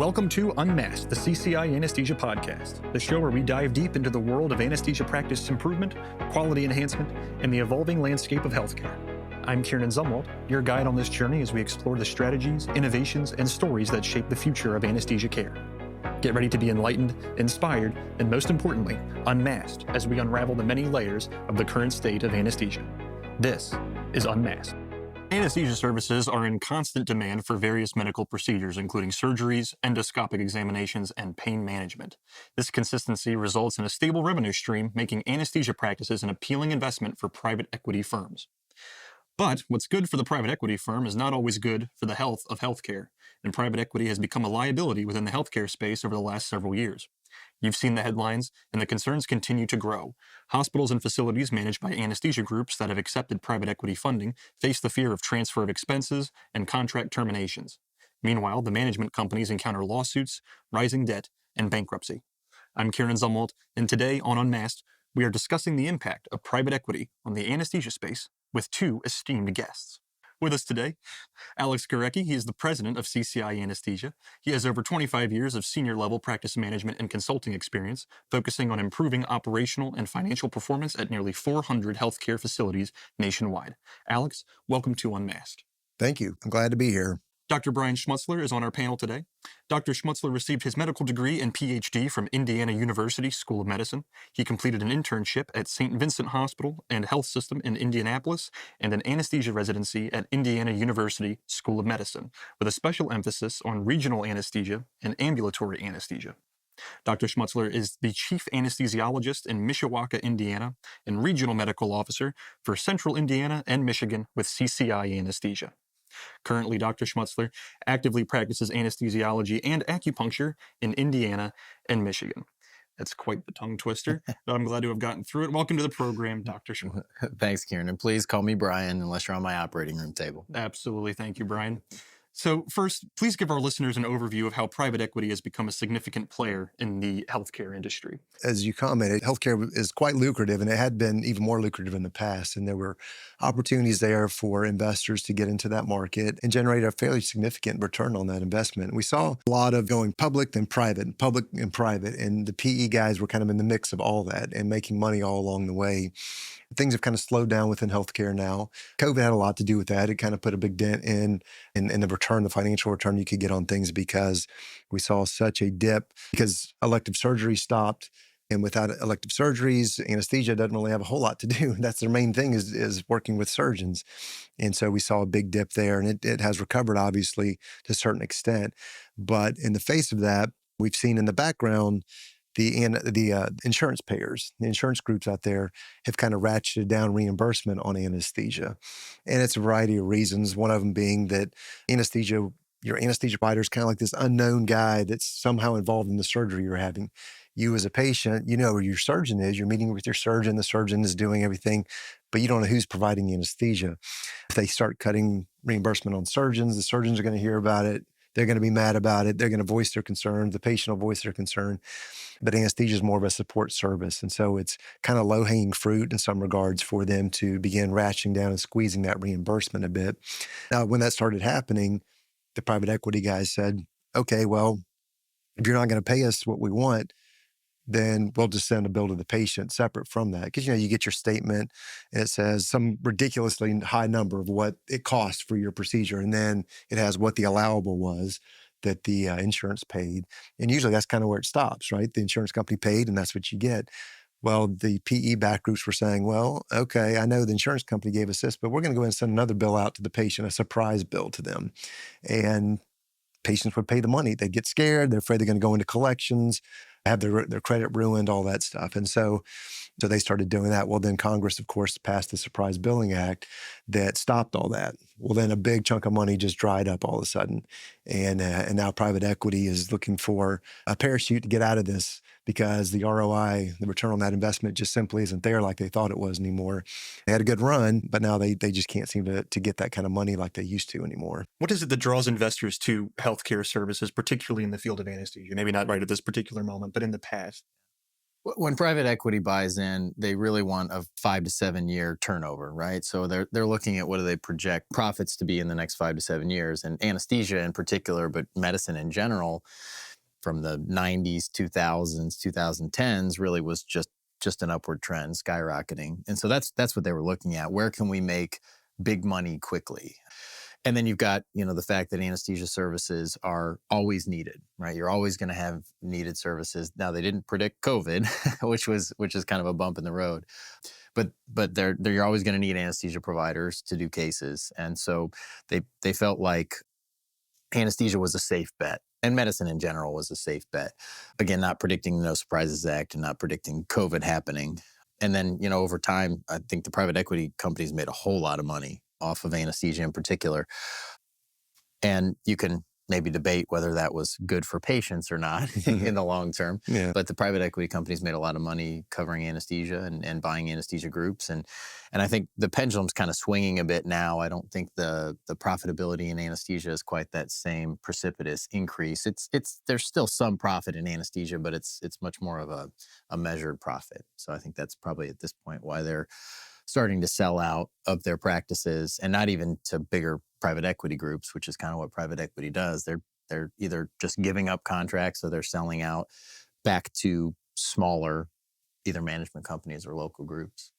Welcome to Unmasked, the CCI Anesthesia podcast, the show where we dive deep into the world of anesthesia practice improvement, quality enhancement, and the evolving landscape of healthcare. I'm Kieran Zumwalt, your guide on this journey as we explore the strategies, innovations, and stories that shape the future of anesthesia care. Get ready to be enlightened, inspired, and most importantly, unmasked as we unravel the many layers of the current state of anesthesia. This is Unmasked. Anesthesia services are in constant demand for various medical procedures, including surgeries, endoscopic examinations, and pain management. This consistency results in a stable revenue stream, making anesthesia practices an appealing investment for private equity firms. But what's good for the private equity firm is not always good for the health of healthcare, and private equity has become a liability within the healthcare space over the last several years. You've seen the headlines, and the concerns continue to grow. Hospitals and facilities managed by anesthesia groups that have accepted private equity funding face the fear of transfer of expenses and contract terminations. Meanwhile, the management companies encounter lawsuits, rising debt, and bankruptcy. I'm Kieran Zumwalt, and today on Unmasked, we are discussing the impact of private equity on the anesthesia space with two esteemed guests. With us today, Alex Gurecki. He is the president of CCI Anesthesia. He has over 25 years of senior-level practice management and consulting experience, focusing on improving operational and financial performance at nearly 400 healthcare facilities nationwide. Alex, welcome to Unmasked. Thank you. I'm glad to be here. Dr. Brian Schmutzler is on our panel today. Dr. Schmutzler received his medical degree and PhD from Indiana University School of Medicine. He completed an internship at St. Vincent Hospital and Health System in Indianapolis and an anesthesia residency at Indiana University School of Medicine, with a special emphasis on regional anesthesia and ambulatory anesthesia. Dr. Schmutzler is the chief anesthesiologist in Mishawaka, Indiana, and regional medical officer for Central Indiana and Michigan with CCI Anesthesia. Currently, Dr. Schmutzler actively practices anesthesiology and acupuncture in Indiana and Michigan. That's quite the tongue twister, but I'm glad to have gotten through it. Welcome to the program, Dr. Schmutzler. Thanks, Kieran. And please call me Brian unless you're on my operating room table. Absolutely. Thank you, Brian. So first, please give our listeners an overview of how private equity has become a significant player in the healthcare industry. As you commented, healthcare is quite lucrative, and it had been even more lucrative in the past. And there were opportunities there for investors to get into that market and generate a fairly significant return on that investment. We saw a lot of going public and private, and the PE guys were kind of in the mix of all that and making money all along the way. Things have kind of slowed down within healthcare now. COVID had a lot to do with that. It kind of put a big dent in the return, the financial return you could get on things, because we saw such a dip because elective surgery stopped. And without elective surgeries, anesthesia doesn't really have a whole lot to do. That's their main thing is working with surgeons. And so we saw a big dip there, and it has recovered, obviously, to a certain extent. But in the face of that, we've seen in the background the insurance payers, the insurance groups out there have kind of ratcheted down reimbursement on anesthesia. And it's a variety of reasons, one of them being that your anesthesia provider is kind of like this unknown guy that's somehow involved in the surgery you're having. You as a patient, you know who your surgeon is, you're meeting with your surgeon, the surgeon is doing everything, but you don't know who's providing the anesthesia. If they start cutting reimbursement on surgeons, the surgeons are going to hear about it. They're going to be mad about it. They're going to voice their concern. The patient will voice their concern. But anesthesia is more of a support service. And so it's kind of low-hanging fruit in some regards for them to begin ratcheting down and squeezing that reimbursement a bit. Now, when that started happening, the private equity guys said, okay, well, if you're not going to pay us what we want, then we'll just send a bill to the patient separate from that. Because, you get your statement and it says some ridiculously high number of what it cost for your procedure. And then it has what the allowable was that the insurance paid. And usually that's kind of where it stops, right? The insurance company paid and that's what you get. Well, the PE back groups were saying, well, okay, I know the insurance company gave us this, but we're going to go ahead and send another bill out to the patient, a surprise bill to them. And patients would pay the money. They'd get scared. They're afraid they're going to go into collections, have their credit ruined, all that stuff. And so they started doing that. Well, then Congress, of course, passed the Surprise Billing Act that stopped all that. Well, then a big chunk of money just dried up all of a sudden. And now private equity is looking for a parachute to get out of this because the ROI, the return on that investment, just simply isn't there like they thought it was anymore. They had a good run, but now they just can't seem to get that kind of money like they used to anymore. What is it that draws investors to healthcare services, particularly in the field of anesthesia? Maybe not right at this particular moment, but in the past. When private equity buys in, they really want a 5 to 7 year turnover, right? So they're looking at what do they project profits to be in the next 5 to 7 years, and anesthesia in particular, but medicine in general, from the 90s, 2000s, 2010s, really was just an upward trend, skyrocketing. And so that's what they were looking at. Where can we make big money quickly? And then you've got, the fact that anesthesia services are always needed, right? You're always going to have needed services. Now, they didn't predict COVID, which is kind of a bump in the road, but you're always going to need anesthesia providers to do cases. And so they felt like anesthesia was a safe bet, and medicine in general was a safe bet. Again, not predicting the No Surprises Act and not predicting COVID happening. And then, over time, I think the private equity companies made a whole lot of money off of anesthesia in particular. And you can maybe debate whether that was good for patients or not in the long term. Yeah. But the private equity companies made a lot of money covering anesthesia and buying anesthesia groups. And I think the pendulum's kind of swinging a bit now. I don't think the profitability in anesthesia is quite that same precipitous increase. There's still some profit in anesthesia, but it's much more of a measured profit. So I think that's probably at this point why they're starting to sell out of their practices, and not even to bigger private equity groups, which is kind of what private equity does. They're either just giving up contracts or they're selling out back to smaller, either management companies or local groups.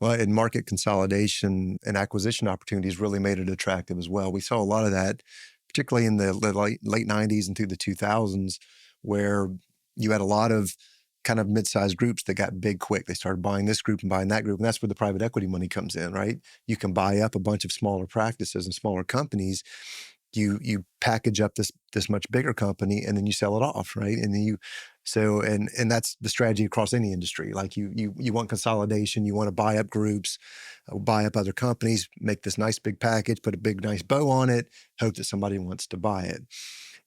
Well, and market consolidation and acquisition opportunities really made it attractive as well. We saw a lot of that, particularly in the late 90s and through the 2000s, where you had a lot of kind of mid-sized groups that got big quick. They started buying this group and buying that group. And that's where the private equity money comes in, right? You can buy up a bunch of smaller practices and smaller companies. You package up this much bigger company and then you sell it off, right? And then and that's the strategy across any industry. Like you want consolidation, you want to buy up groups, buy up other companies, make this nice big package, put a big nice bow on it, hope that somebody wants to buy it.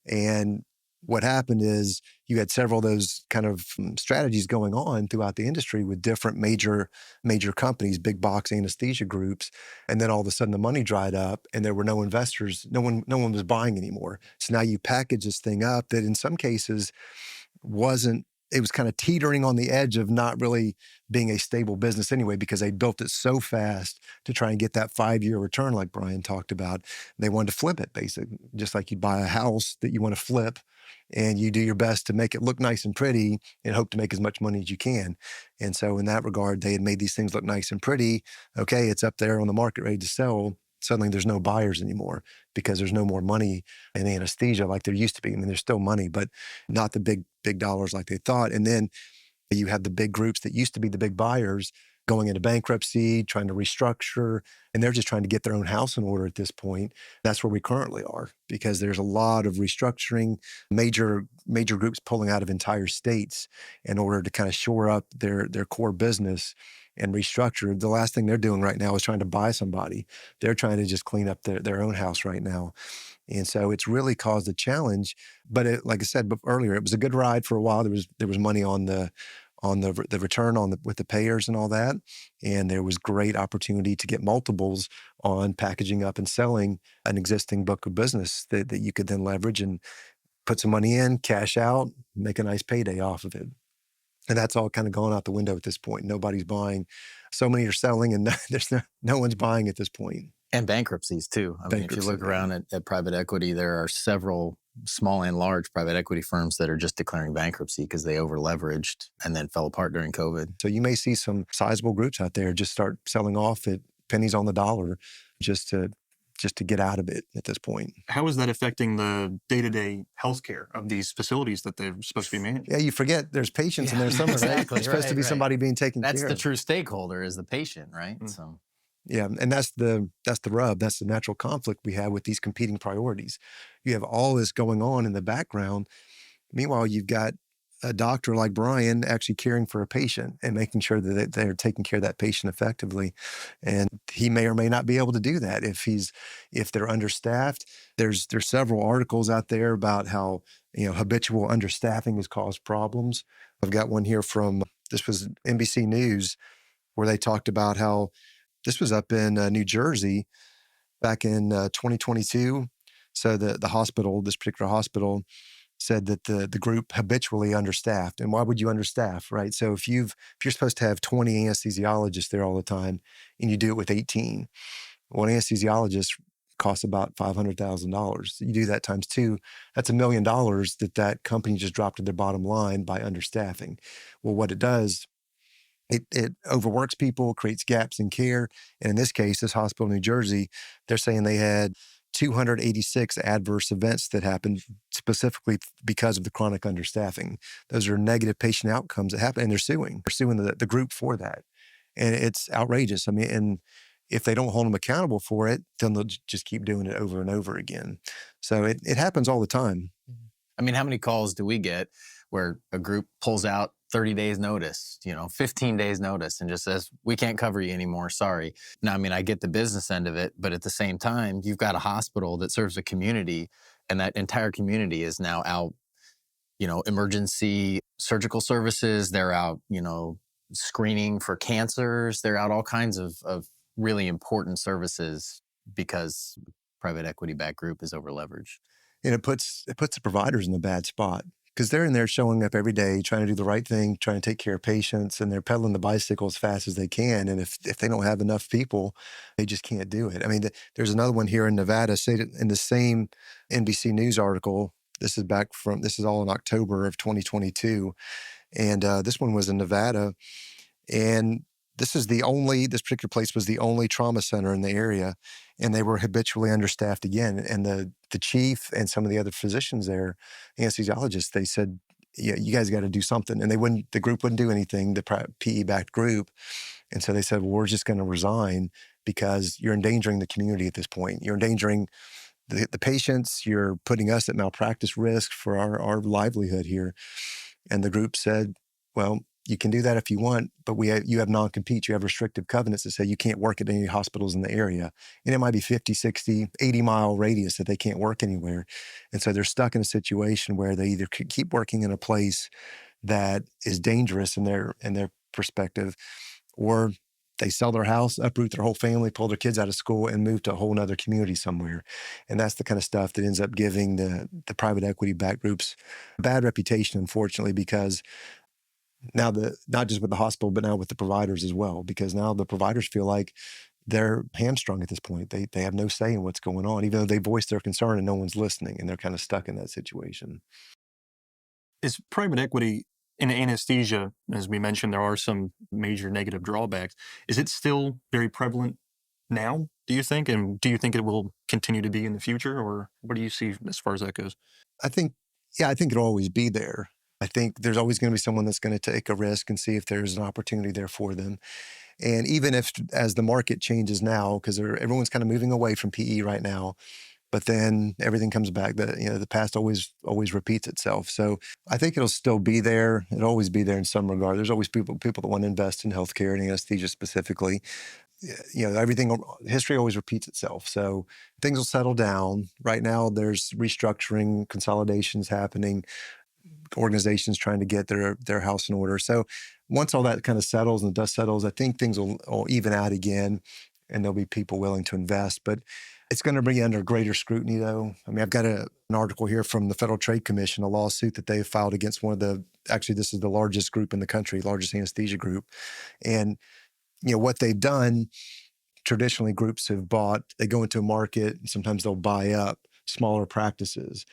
And what happened is you had several of those kind of strategies going on throughout the industry with different major companies, big box anesthesia groups. And then all of a sudden the money dried up and there were no investors. No one was buying anymore. So now you package this thing up that in some cases it was kind of teetering on the edge of not really being a stable business anyway, because they built it so fast to try and get that 5-year return like Brian talked about. They wanted to flip it, basically, just like you buy a house that you want to flip and you do your best to make it look nice and pretty and hope to make as much money as you can. And so in that regard, they had made these things look nice and pretty. Okay, it's up there on the market ready to sell. Suddenly there's no buyers anymore because there's no more money in anesthesia like there used to be. I mean, there's still money, but not the big dollars like they thought. And then you have the big groups that used to be the big buyers going into bankruptcy, trying to restructure, and they're just trying to get their own house in order at this point. That's where we currently are, because there's a lot of restructuring, major groups pulling out of entire states in order to kind of shore up their core business and restructure. The last thing they're doing right now is trying to buy somebody. They're trying to just clean up their own house right now. And so it's really caused a challenge. But like I said earlier, it was a good ride for a while. There was money on the return with the payers and all that. And there was great opportunity to get multiples on packaging up and selling an existing book of business that you could then leverage and put some money in, cash out, make a nice payday off of it. And that's all kind of gone out the window at this point. Nobody's buying. So many are selling and there's no one's buying at this point. And bankruptcies too. I mean, if you look around at private equity, there are several small and large private equity firms that are just declaring bankruptcy because they over-leveraged and then fell apart during COVID. So you may see some sizable groups out there just start selling off at pennies on the dollar just to get out of it at this point. How is that affecting the day-to-day healthcare of these facilities that they're supposed to be managing? Yeah, you forget there's patients in there somewhere, exactly, right? It's supposed to be somebody being taken care of. That's the true stakeholder is the patient, right? Mm. So. Yeah, and that's the rub. That's the natural conflict we have with these competing priorities. You have all this going on in the background. Meanwhile, you've got a doctor like Brian actually caring for a patient and making sure that they're taking care of that patient effectively. And he may or may not be able to do that if they're understaffed. There's several articles out there about how habitual understaffing has caused problems. I've got one here this was NBC News, where they talked about how this was up in New Jersey back in 2022. So the hospital, this particular hospital, said that the group habitually understaffed. And why would you understaff, right? So if you're supposed to have 20 anesthesiologists there all the time and you do it with 18, one anesthesiologist costs about $500,000. You do that times two, that's $1 million that company just dropped to their bottom line by understaffing. Well, what it does, it overworks people, creates gaps in care. And in this case, this hospital in New Jersey, they're saying they had 286 adverse events that happened specifically because of the chronic understaffing. Those are negative patient outcomes that happen, and they're suing. They're suing the group for that. And it's outrageous. I mean, and if they don't hold them accountable for it, then they'll just keep doing it over and over again. So it happens all the time. I mean, how many calls do we get where a group pulls out 30 days notice, 15 days notice and just says, we can't cover you anymore, sorry. Now, I mean, I get the business end of it, but at the same time, you've got a hospital that serves a community, and that entire community is now out, emergency surgical services, they're out, screening for cancers, they're out all kinds of really important services because private equity backed group is over leveraged. And it puts the providers in a bad spot because they're in there showing up every day, trying to do the right thing, trying to take care of patients, and they're pedaling the bicycle as fast as they can. And if they don't have enough people, they just can't do it. I mean, there's another one here in Nevada, stated in the same NBC News article. This is all in October of 2022. And this one was in Nevada. And this particular place was the only trauma center in the area, and they were habitually understaffed again. And the chief and some of the other physicians there, anesthesiologists, they said, yeah, you guys got to do something. And the group wouldn't do anything, the PE-backed group. And so they said, well, we're just going to resign because you're endangering the community at this point. You're endangering the patients. You're putting us at malpractice risk for our livelihood here. And the group said, well, you can do that if you want, but you have non-compete. You have restrictive covenants that say you can't work at any hospitals in the area. And it might be 50, 60, 80-mile radius that they can't work anywhere. And so they're stuck in a situation where they either keep working in a place that is dangerous in their perspective, or they sell their house, uproot their whole family, pull their kids out of school, and move to a whole other community somewhere. And that's the kind of stuff that ends up giving the private equity-backed groups a bad reputation, unfortunately, because now not just with the hospital, but now with the providers as well, because now the providers feel like they're hamstrung at this point. They have no say in what's going on, even though they voice their concern and no one's listening, and they're kind of stuck in that situation. Is private equity in anesthesia, as we mentioned, there are some major negative drawbacks. Is it still very prevalent now, do you think? And do you think it will continue to be in the future, or what do you see as far as that goes? I think it'll always be there. I think there's always going to be someone that's going to take a risk and see if there's an opportunity there for them. And even if, as the market changes now, because everyone's kind of moving away from PE right now, but then everything comes back. The past always repeats itself. So I think it'll still be there. It'll always be there in some regard. There's always people that want to invest in healthcare and anesthesia specifically. History always repeats itself. So things will settle down. Right now, there's restructuring, consolidations happening, organizations trying to get their house in order. So once all that kind of settles and the dust settles, I think things will even out again, and there'll be people willing to invest. But it's going to bring you under greater scrutiny, though. I mean, I've got an article here from the Federal Trade Commission, a lawsuit that they filed against this is the largest group in the country, largest anesthesia group. And, what they've done, traditionally groups they go into a market, and sometimes they'll buy up smaller practices,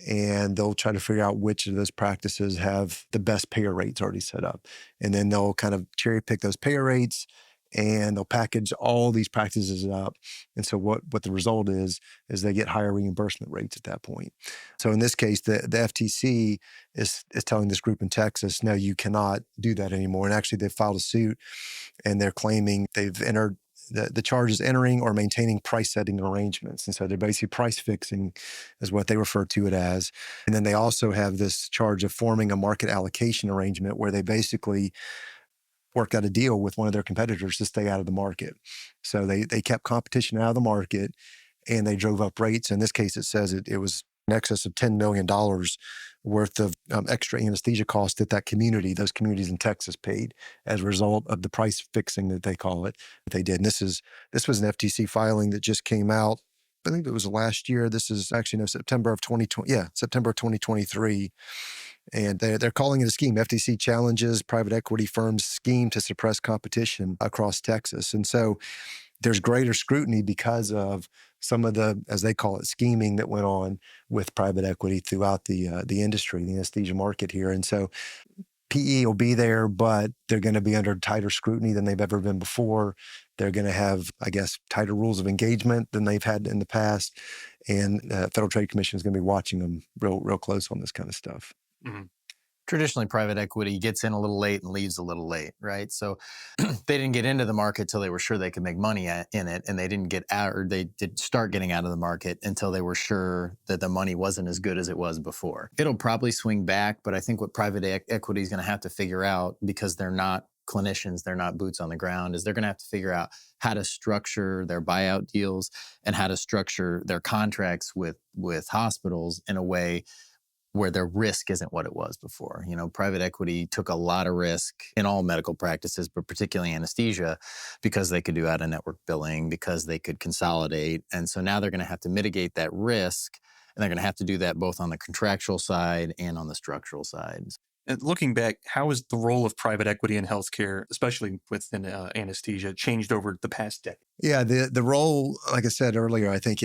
and they'll try to figure out which of those practices have the best payer rates already set up. And then they'll kind of cherry pick those payer rates, and they'll package all these practices up. And so what the result is they get higher reimbursement rates at that point. So in this case, the FTC is telling this group in Texas, no, you cannot do that anymore. And actually, they filed a suit, and they're claiming they've entered the charge is entering or maintaining price-setting arrangements. And so they're basically price fixing is what they refer to it as. And then they also have this charge of forming a market allocation arrangement where they basically worked out a deal with one of their competitors to stay out of the market. So they kept competition out of the market, and they drove up rates. In this case, it says it was in excess of $10 million worth of extra anesthesia costs that those communities in Texas paid as a result of the price fixing that they call it, that they did. And this was an FTC filing that just came out believe it was last year. This is actually no September of 2020. Yeah, September of 2023. And they're calling it a scheme. FTC challenges private equity firms' scheme to suppress competition across Texas. And so there's greater scrutiny because of some of the, as they call it, scheming that went on with private equity throughout the industry, the anesthesia market here. And so PE will be there, but they're going to be under tighter scrutiny than they've ever been before. They're going to have, I guess, tighter rules of engagement than they've had in the past. And Federal Trade Commission is going to be watching them real close on this kind of stuff. Mm-hmm. Traditionally, private equity gets in a little late and leaves a little late, right? So they didn't get into the market till they were sure they could make money in it, and they didn't get out, or they did start getting out of the market until they were sure that the money wasn't as good as it was before. It'll probably swing back, but I think what private equity is going to have to figure out, because they're not clinicians, they're not boots on the ground, is they're going to have to figure out how to structure their buyout deals and how to structure their contracts with hospitals in a way where their risk isn't what it was before. You know, private equity took a lot of risk in all medical practices, but particularly anesthesia, because they could do out-of-network billing, because they could consolidate. And so now they're going to have to mitigate that risk, and they're going to have to do that both on the contractual side and on the structural side. And looking back, how has the role of private equity in healthcare, especially within anesthesia, changed over the past decade? Yeah, the role, like I said earlier, I think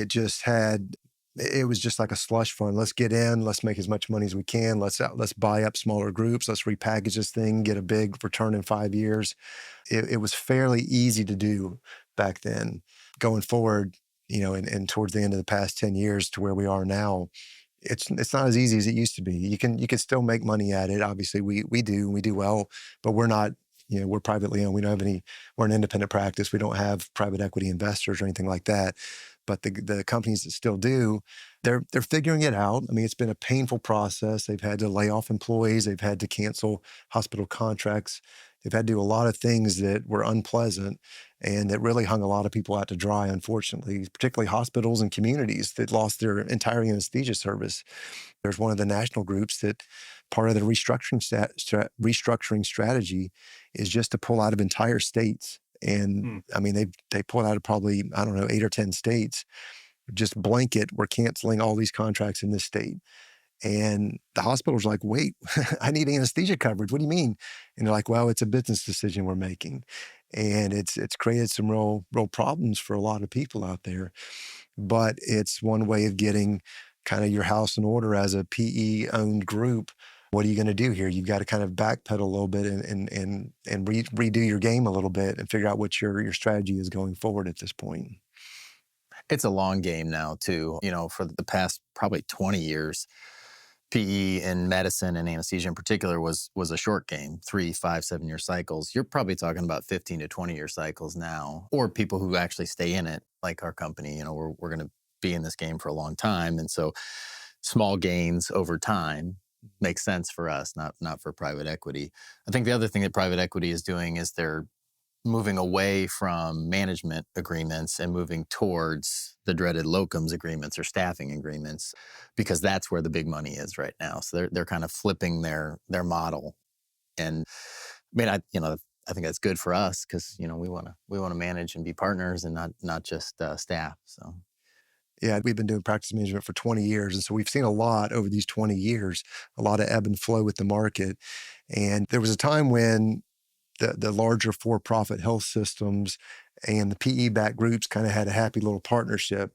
it was just like a slush fund. Let's get in, let's make as much money as we can. Let's buy up smaller groups. Let's repackage this thing, get a big return in 5 years. It was fairly easy to do back then. Going forward, you know, and towards the end of the past 10 years to where we are now, it's not as easy as it used to be. You can still make money at it. Obviously, we do well, but we're not. You know, we're privately owned. We don't have we're an independent practice. We don't have private equity investors or anything like that. But the companies that still do, they're figuring it out. I mean, it's been a painful process. They've had to lay off employees. They've had to cancel hospital contracts. They've had to do a lot of things that were unpleasant and that really hung a lot of people out to dry, unfortunately, particularly hospitals and communities that lost their entire anesthesia service. There's one of the national groups that part of the restructuring strategy is just to pull out of entire states. And I mean, they pulled out of probably, I don't know, 8 or 10 states, just blanket, we're canceling all these contracts in this state. And the hospital's like, wait, I need anesthesia coverage. What do you mean? And they're like, well, it's a business decision we're making. And it's created some real problems for a lot of people out there. But it's one way of getting kind of your house in order as a PE-owned group. What are you going to do here? You've got to kind of backpedal a little bit and redo your game a little bit and figure out what your strategy is going forward at this point. It's a long game now, too. You know, for the past probably 20 years, PE in medicine and anesthesia in particular was a short game, 3, 5, 7-year cycles. You're probably talking about 15 to 20-year cycles now, or people who actually stay in it, like our company. You know, we're going to be in this game for a long time. And so small gains over time makes sense for us, not for private equity. I think the other thing that private equity is doing is they're moving away from management agreements and moving towards the dreaded locums agreements or staffing agreements, because that's where the big money is right now. So they're kind of flipping their model. And I mean, I think that's good for us, because, you know, we want to manage and be partners and not just staff. So. Yeah, we've been doing practice management for 20 years. And so we've seen a lot over these 20 years, a lot of ebb and flow with the market. And there was a time when the larger for-profit health systems and the PE-backed groups kind of had a happy little partnership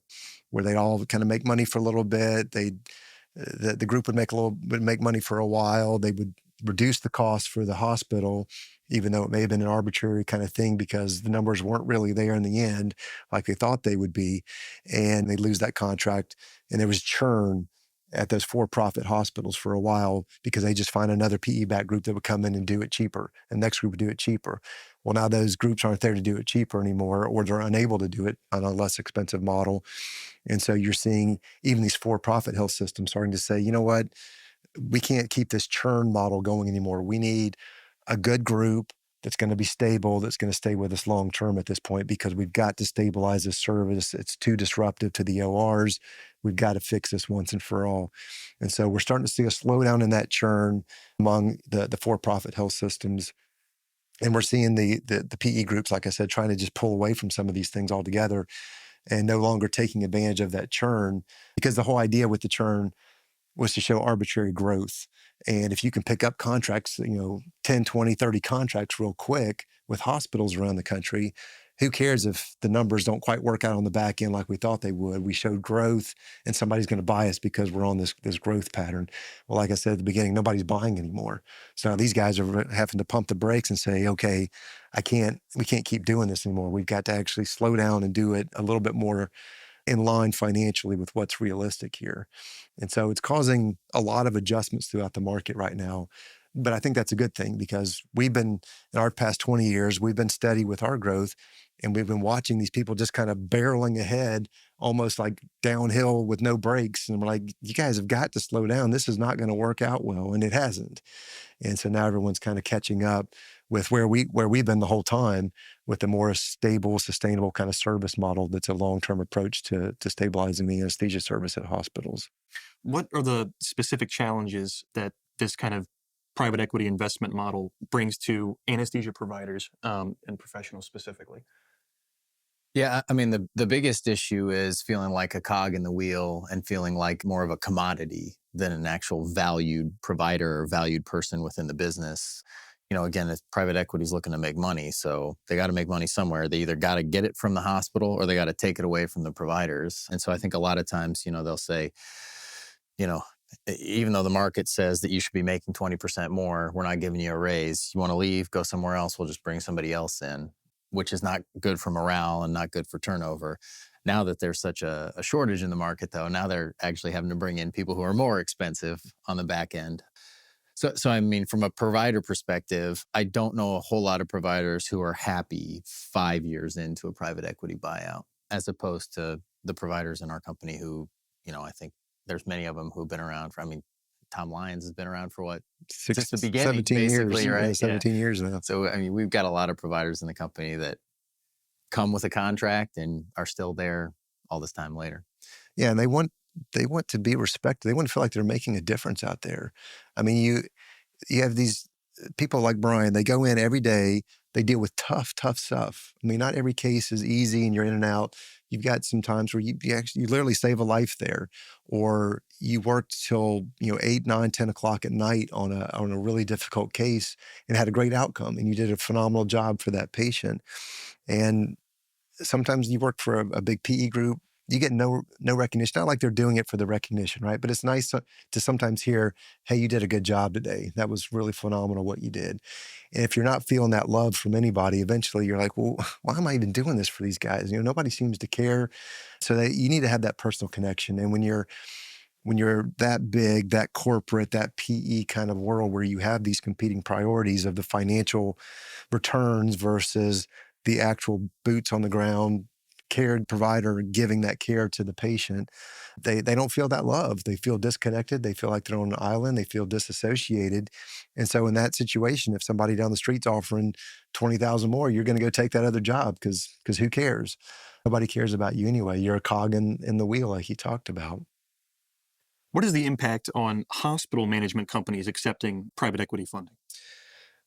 where they'd all kind of make money for a little bit. The group would make money for a while. They would reduce the cost for the hospital, even though it may have been an arbitrary kind of thing because the numbers weren't really there in the end like they thought they would be. And they'd lose that contract. And there was churn at those for-profit hospitals for a while because they just find another PE-backed group that would come in and do it cheaper. And the next group would do it cheaper. Well, now those groups aren't there to do it cheaper anymore, or they're unable to do it on a less expensive model. And so you're seeing even these for-profit health systems starting to say, you know what, we can't keep this churn model going anymore. We need a good group that's going to be stable, that's going to stay with us long term at this point, because we've got to stabilize this service. It's too disruptive to the ORs. We've got to fix this once and for all. And so we're starting to see a slowdown in that churn among the for-profit health systems. And we're seeing the PE groups, like I said, trying to just pull away from some of these things altogether. and no longer taking advantage of that churn, because the whole idea with the churn was to show arbitrary growth. And if you can pick up contracts, 10, 20, 30 contracts real quick with hospitals around the country, who cares if the numbers don't quite work out on the back end like we thought they would? We showed growth and somebody's going to buy us because we're on this growth pattern. Well, like I said at the beginning, nobody's buying anymore. So these guys are having to pump the brakes and say, okay, we can't keep doing this anymore. We've got to actually slow down and do it a little bit more in line financially with what's realistic here. And so it's causing a lot of adjustments throughout the market right now. But I think that's a good thing, because we've been, in our past 20 years, we've been steady with our growth, and we've been watching these people just kind of barreling ahead, almost like downhill with no brakes. And we're like, you guys have got to slow down. This is not going to work out well. And it hasn't. And so now everyone's kind of catching up with where we've been the whole time, with a more stable, sustainable kind of service model that's a long-term approach to stabilizing the anesthesia service at hospitals. What are the specific challenges that this kind of private equity investment model brings to anesthesia providers and professionals specifically? Yeah, I mean, the biggest issue is feeling like a cog in the wheel and feeling like more of a commodity than an actual valued provider or valued person within the business. Again, if private equity is looking to make money, so they got to make money somewhere. They either got to get it from the hospital or they got to take it away from the providers. And so I think a lot of times, they'll say, even though the market says that you should be making 20% more, we're not giving you a raise. You want to leave, go somewhere else, we'll just bring somebody else in, which is not good for morale and not good for turnover. Now that there's such a shortage in the market, though, now they're actually having to bring in people who are more expensive on the back end. So I mean, from a provider perspective, I don't know a whole lot of providers who are happy 5 years into a private equity buyout, as opposed to the providers in our company who, I think there's many of them who've been around for, Tom Lyons has been around for what? Since the beginning, 17 basically, years, right? 17 years now. So, we've got a lot of providers in the company that come with a contract and are still there all this time later. Yeah, and they want to be respected. They want to feel like they're making a difference out there. You have these people like Brian, they go in every day, they deal with tough stuff. Not every case is easy and you're in and out. You've got some times where you literally save a life there, or you worked till 8, 9, 10 o'clock at night on a really difficult case and had a great outcome, and you did a phenomenal job for that patient. And sometimes you work for a big PE group, you get no recognition. Not like they're doing it for the recognition, right? But it's nice to sometimes hear, hey, you did a good job today. That was really phenomenal what you did. And if you're not feeling that love from anybody, eventually you're like, well, why am I even doing this for these guys? Nobody seems to care. So you need to have that personal connection. And when you're that big, that corporate, that PE kind of world where you have these competing priorities of the financial returns versus the actual boots on the ground care provider giving that care to the patient, they don't feel that love. They feel disconnected. They feel like they're on an island. They feel disassociated. And so in that situation, if somebody down the street's offering 20,000 more, you're going to go take that other job because who cares? Nobody cares about you anyway. You're a cog in the wheel, like he talked about. What is the impact on hospital management companies accepting private equity funding?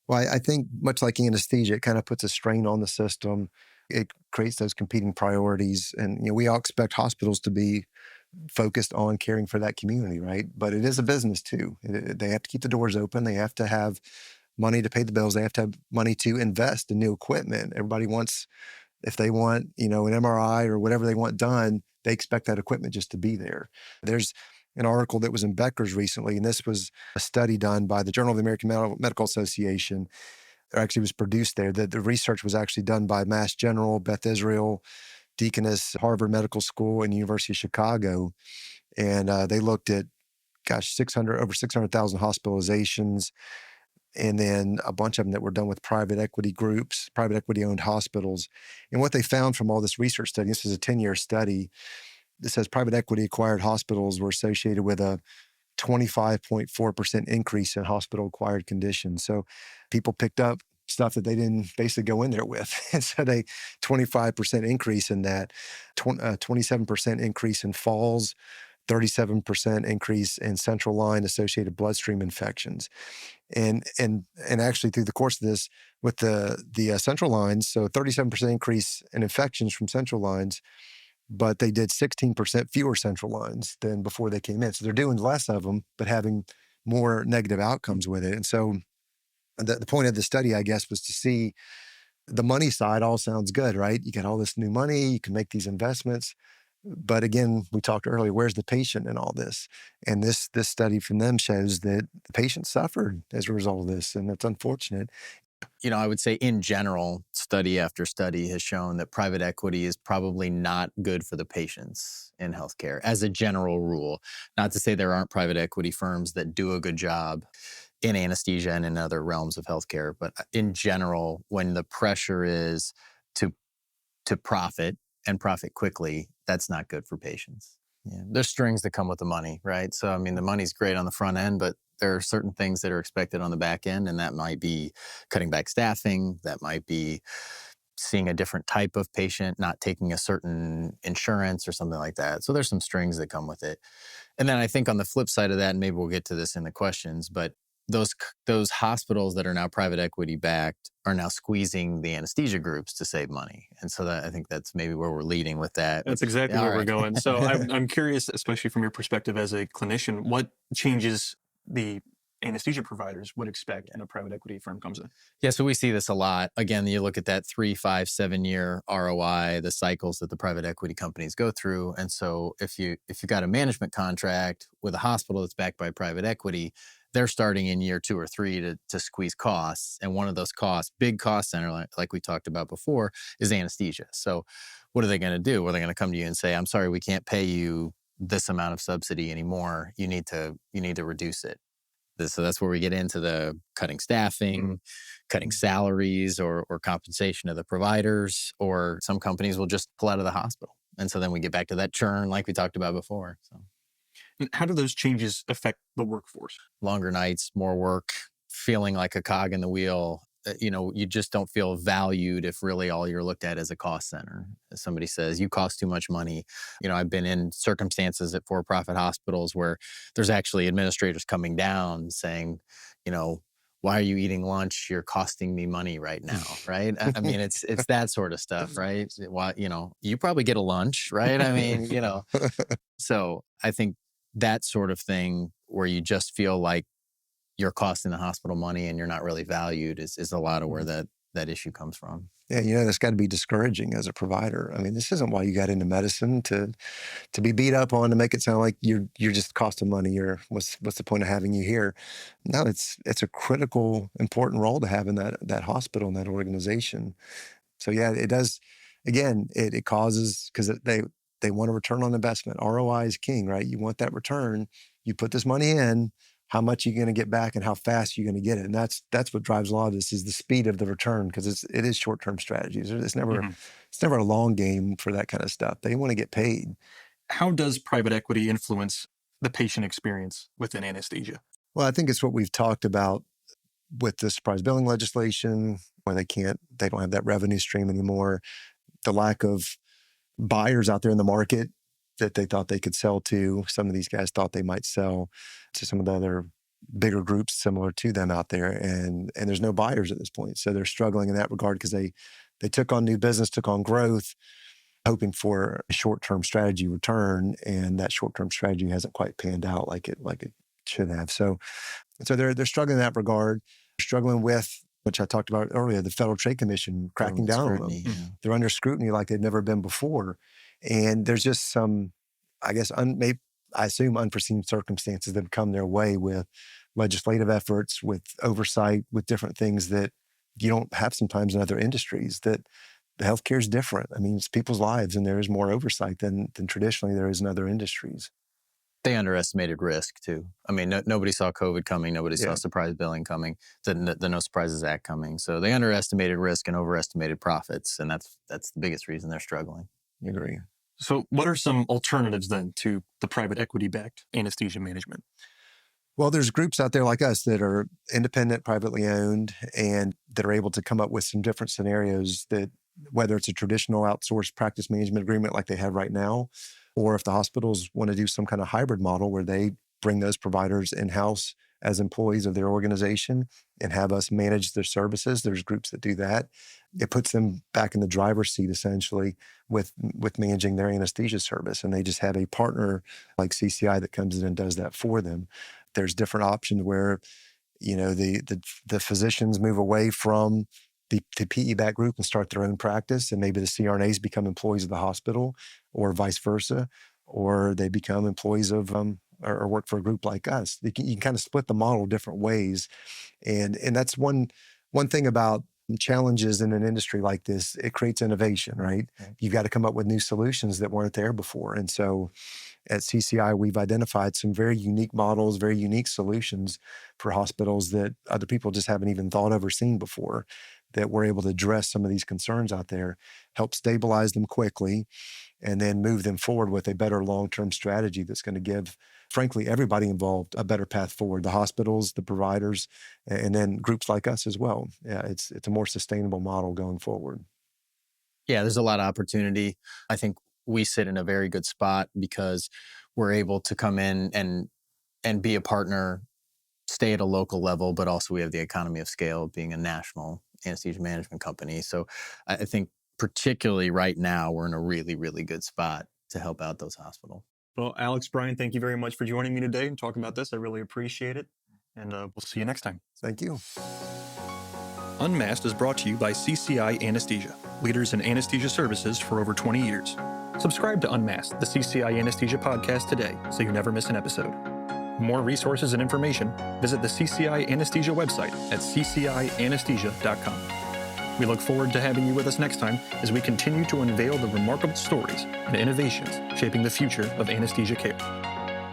Well, I think much like anesthesia, it kind of puts a strain on the system. It creates those competing priorities. And we all expect hospitals to be focused on caring for that community, right? But it is a business too. They have to keep the doors open. They have to have money to pay the bills. They have to have money to invest in new equipment. Everybody wants, if they want, an MRI or whatever they want done, they expect that equipment just to be there. There's an article that was in Becker's recently, and this was a study done by the Journal of the American Medical Association. It actually was produced there. The research was actually done by Mass General, Beth Israel, Deaconess, Harvard Medical School, and University of Chicago. And they looked at, over 600,000 hospitalizations, and then a bunch of them that were done with private equity groups, private equity-owned hospitals. And what they found from all this research study, this is a 10-year study, that says private equity-acquired hospitals were associated with a 25.4% increase in hospital-acquired conditions. So people picked up stuff that they didn't basically go in there with. And so 25% increase in that, 27% increase in falls, 37% increase in central line associated bloodstream infections. And actually through the course of this, with the central lines, so 37% increase in infections from central lines, but they did 16% fewer central lines than before they came in. So they're doing less of them, but having more negative outcomes with it. And so the point of the study, I guess, was to see the money side all sounds good, right? You got all this new money, you can make these investments. But again, we talked earlier, where's the patient in all this? And this study from them shows that the patient suffered as a result of this, and that's unfortunate. I would say in general, study after study has shown that private equity is probably not good for the patients in healthcare as a general rule. Not to say there aren't private equity firms that do a good job in anesthesia and in other realms of healthcare, but in general, when the pressure is to profit and profit quickly, that's not good for patients. Yeah. There's strings that come with the money, right? So, I mean, the money's great on the front end, but there are certain things that are expected on the back end, and that might be cutting back staffing, that might be seeing a different type of patient, not taking a certain insurance or something like that. So there's some strings that come with it. And then I think on the flip side of that, and maybe we'll get to this in the questions, but those hospitals that are now private equity backed are now squeezing the anesthesia groups to save money. And so I think that's maybe where we're leading with that. That's exactly where we're going. So I'm curious, especially from your perspective as a clinician, what changes the anesthesia providers would expect when a private equity firm comes in? Yeah, so we see this a lot. Again, you look at that 3, 5, 7-year ROI, the cycles that the private equity companies go through. And so if you've got a management contract with a hospital that's backed by private equity, they're starting in year 2 or 3 to squeeze costs. And one of those costs, big cost center, like we talked about before, is anesthesia. So what are they going to do? Well, they're going to come to you and say, I'm sorry, we can't pay you this amount of subsidy anymore. You need to reduce it. So that's where we get into the cutting staffing, cutting salaries or compensation of the providers, or some companies will just pull out of the hospital. And so then we get back to that churn like we talked about before. So, and how do those changes affect the workforce? Longer nights, more work, feeling like a cog in the wheel. You just don't feel valued if really all you're looked at is a cost center. As somebody says, you cost too much money. I've been in circumstances at for-profit hospitals where there's actually administrators coming down saying, why are you eating lunch? You're costing me money right now, right? I mean, it's that sort of stuff, right? Why, you probably get a lunch, right? I mean, So I think that sort of thing where you just feel like you're costing the hospital money and you're not really valued is a lot of where that issue comes from. Yeah, that's got to be discouraging as a provider. I mean, this isn't why you got into medicine to be beat up on to make it sound like you're just costing money, or what's the point of having you here? No, it's a critical, important role to have in that hospital and that organization. So yeah, it does. Again, it causes, because they want a return on investment. ROI is king, right? You want that return. You put this money in. How much you're going to get back and how fast you're going to get it. And that's what drives a lot of this, is the speed of the return, because it is short-term strategies. It's never a long game for that kind of stuff. They want to get paid. How does private equity influence the patient experience within anesthesia? Well, I think it's what we've talked about with the surprise billing legislation, where they don't have that revenue stream anymore. The lack of buyers out there in the market that they thought they could sell to. Some of these guys thought they might sell to some of the other bigger groups similar to them out there. And there's no buyers at this point. So they're struggling in that regard, because they took on new business, took on growth, hoping for a short-term strategy return. And that short-term strategy hasn't quite panned out like it should have. So they're struggling in that regard. They're struggling with, which I talked about earlier, the Federal Trade Commission cracking down on them. Yeah. They're under scrutiny like they've never been before. And there's just some, I guess, I assume unforeseen circumstances that have come their way with legislative efforts, with oversight, with different things that you don't have sometimes in other industries. That the healthcare is different. I mean, it's people's lives, and there is more oversight than traditionally there is in other industries. They underestimated risk too. I mean, nobody saw COVID coming. Nobody saw surprise billing coming. The No Surprises Act coming. So they underestimated risk and overestimated profits, and that's the biggest reason they're struggling. I agree. So what are some alternatives then to the private equity-backed anesthesia management? Well, there's groups out there like us that are independent, privately owned, and that are able to come up with some different scenarios, that whether it's a traditional outsourced practice management agreement like they have right now, or if the hospitals want to do some kind of hybrid model where they bring those providers in-house as employees of their organization and have us manage their services. There's groups that do that. It puts them back in the driver's seat, essentially, with managing their anesthesia service. And they just have a partner like CCI that comes in and does that for them. There's different options where, the physicians move away from the PE-backed group and start their own practice, and maybe the CRNAs become employees of the hospital, or vice versa, or they become employees of or work for a group like us. You can kind of split the model different ways, and that's one thing about challenges in an industry like this. It creates innovation, right? You've got to come up with new solutions that weren't there before, and so at CCI, we've identified some very unique models, very unique solutions for hospitals that other people just haven't even thought of or seen before, that we're able to address some of these concerns out there, help stabilize them quickly, and then move them forward with a better long-term strategy that's going to give, frankly, everybody involved a better path forward, the hospitals, the providers, and then groups like us as well. Yeah, it's a more sustainable model going forward. Yeah, there's a lot of opportunity. I think we sit in a very good spot because we're able to come in and be a partner, stay at a local level, but also we have the economy of scale being a national anesthesia management company. So I think particularly right now, we're in a really, really good spot to help out those hospitals. Well, Alex, Brian, thank you very much for joining me today and talking about this. I really appreciate it. And we'll see you next time. Thank you. Unmasked is brought to you by CCI Anesthesia, leaders in anesthesia services for over 20 years. Subscribe to Unmasked, the CCI Anesthesia podcast today so you never miss an episode. For more resources and information, visit the CCI Anesthesia website at ccianesthesia.com. We look forward to having you with us next time as we continue to unveil the remarkable stories and innovations shaping the future of anesthesia care.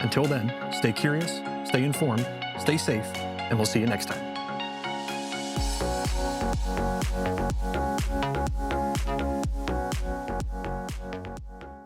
Until then, stay curious, stay informed, stay safe, and we'll see you next time.